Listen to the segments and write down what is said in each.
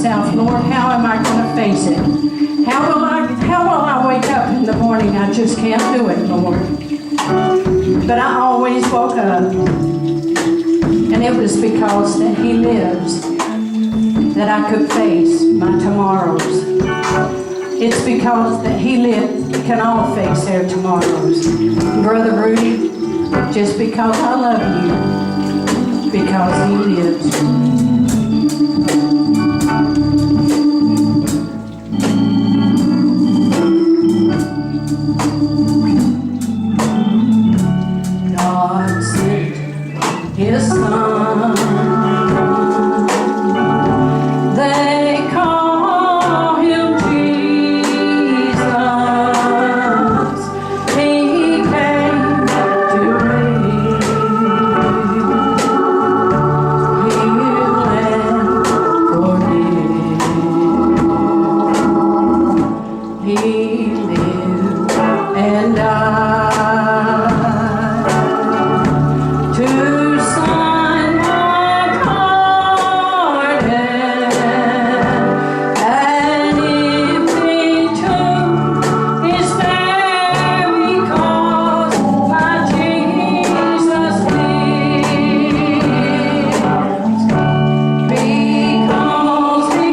myself, Lord, how am I going to face it? How will I wake up in the morning? I just can't do it, Lord. But I always woke up, and it was because that He lives that I could face my tomorrows. It's because that He lives, we can all face their tomorrows. Brother Rudy, just because I love you, because He lives. God sent His Son. They call Him Jesus. He came to live, heal and forgive. He lived and died to sign my pardon. An empty tomb is there because my Jesus lives. Because He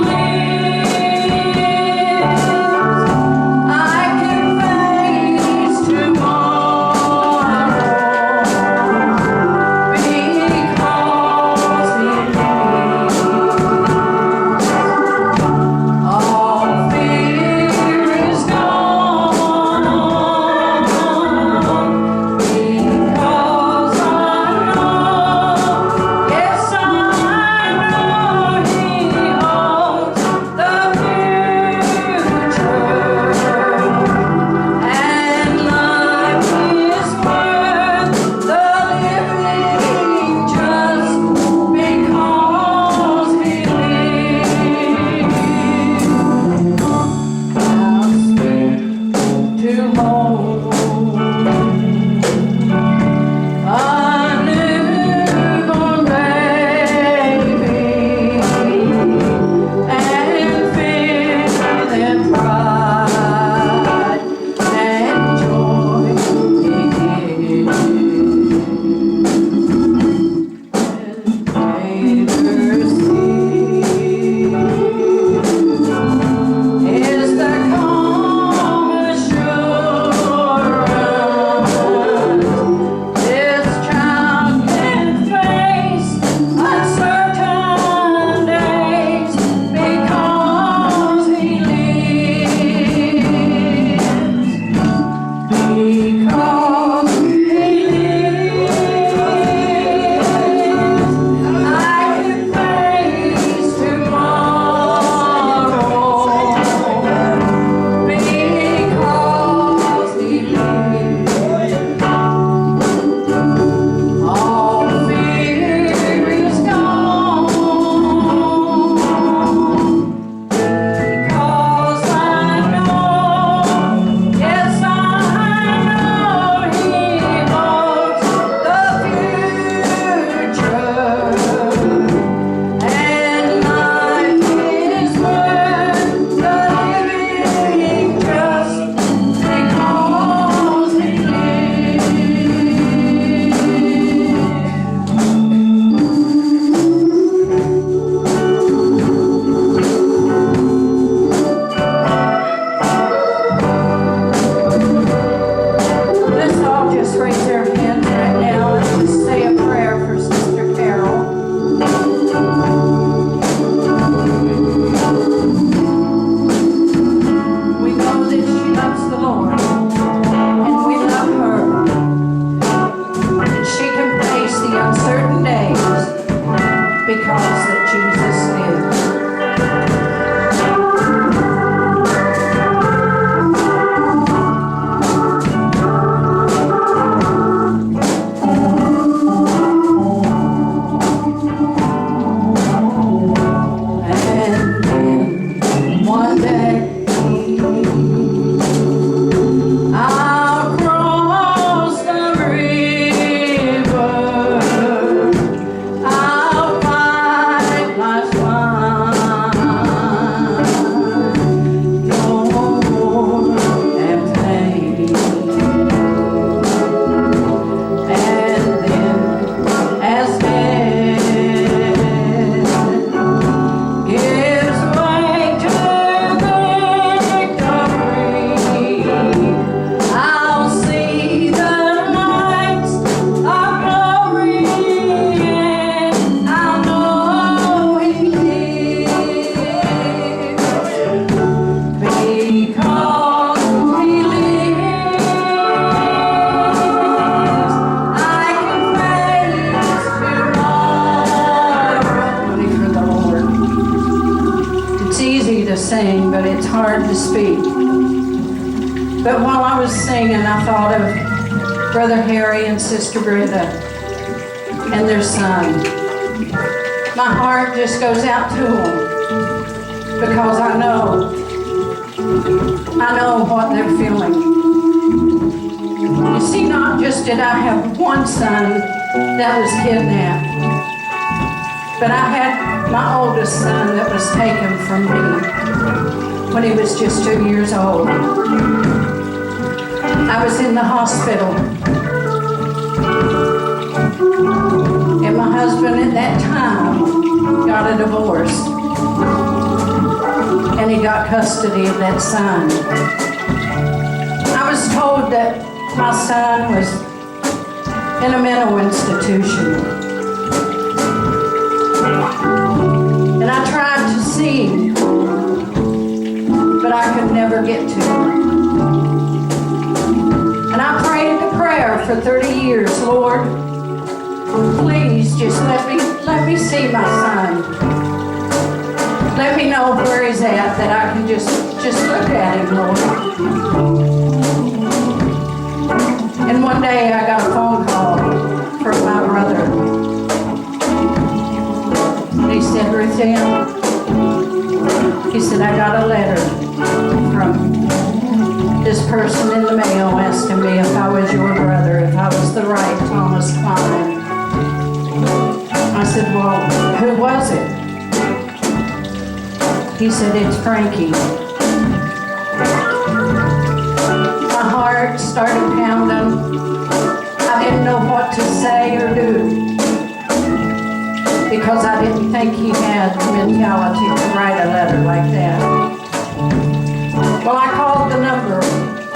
lives, I can face tomorrow. Because He lives, all fear is gone. Because I know, yes, I know He owns the future, and life is worth the living just because He lives. I'll speak to home, a newborn baby, and fear and pride and joy He gives. Neighbors see is the calm assurance this child can face uncertain days because He lives. Because He lives, I can face tomorrow. Because He lives, all fear is gone. Because I know, yes, I know speak. But while I was singing, I thought of Brother Harry and Sister Brenda and their son. My heart just goes out to them because I know what they're feeling. You see, not just did I have one son that was kidnapped, but I had my oldest son that was taken from me when he was just 2 years old. I was in the hospital, and my husband at that time got a divorce, and he got custody of that son. I was told that my son was in a mental institution, and I tried to see him, but I could never get to him. And I prayed the prayer for 30 years, Lord, please just let me see my son. Let me know where he's at, that I can just look at him, Lord. And one day I got a phone call from my brother. And he said, Ruth Ann, he said, I got a letter from this person in the mail asking me if I was your brother, if I was the right Thomas Klein. I said, well, who was it? He said, it's Frankie. My heart started pounding. I didn't know what to say or do because I didn't think he had the mentality to write a letter like that. Well, I called the number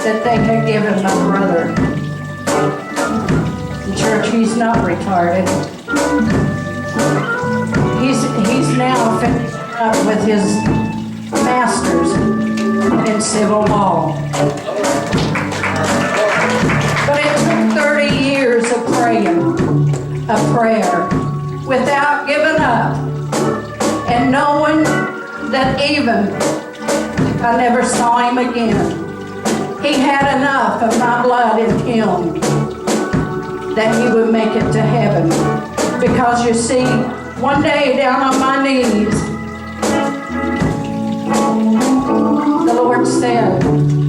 that they had given my brother. In church, he's not retarded. He's now finished up with his master's in civil law. But it took 30 years of praying a prayer without giving up and knowing that even I never saw him again, he had enough of my blood in him that he would make it to heaven. Because you see, one day down on my knees, the Lord said,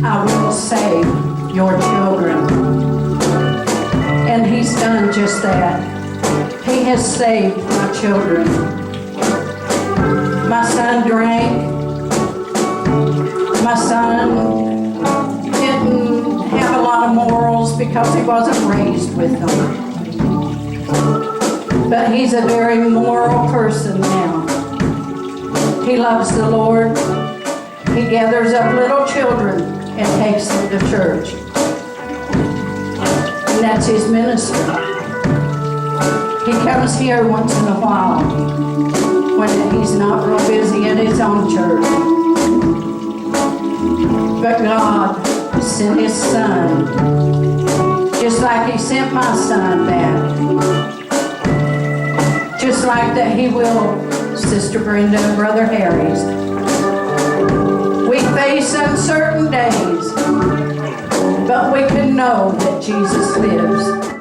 I will save your children. And he's done just that. He has saved my children. My son drank. My son didn't have a lot of morals because he wasn't raised with them. But he's a very moral person now. He loves the Lord. He gathers up little children and takes them to church. And that's his ministry. He comes here once in a while when he's not real busy at his own church. But God sent his son, just like he sent my son back. Just like that he will Sister Brenda and Brother Harry's. We face uncertain days, but we can know that Jesus lives.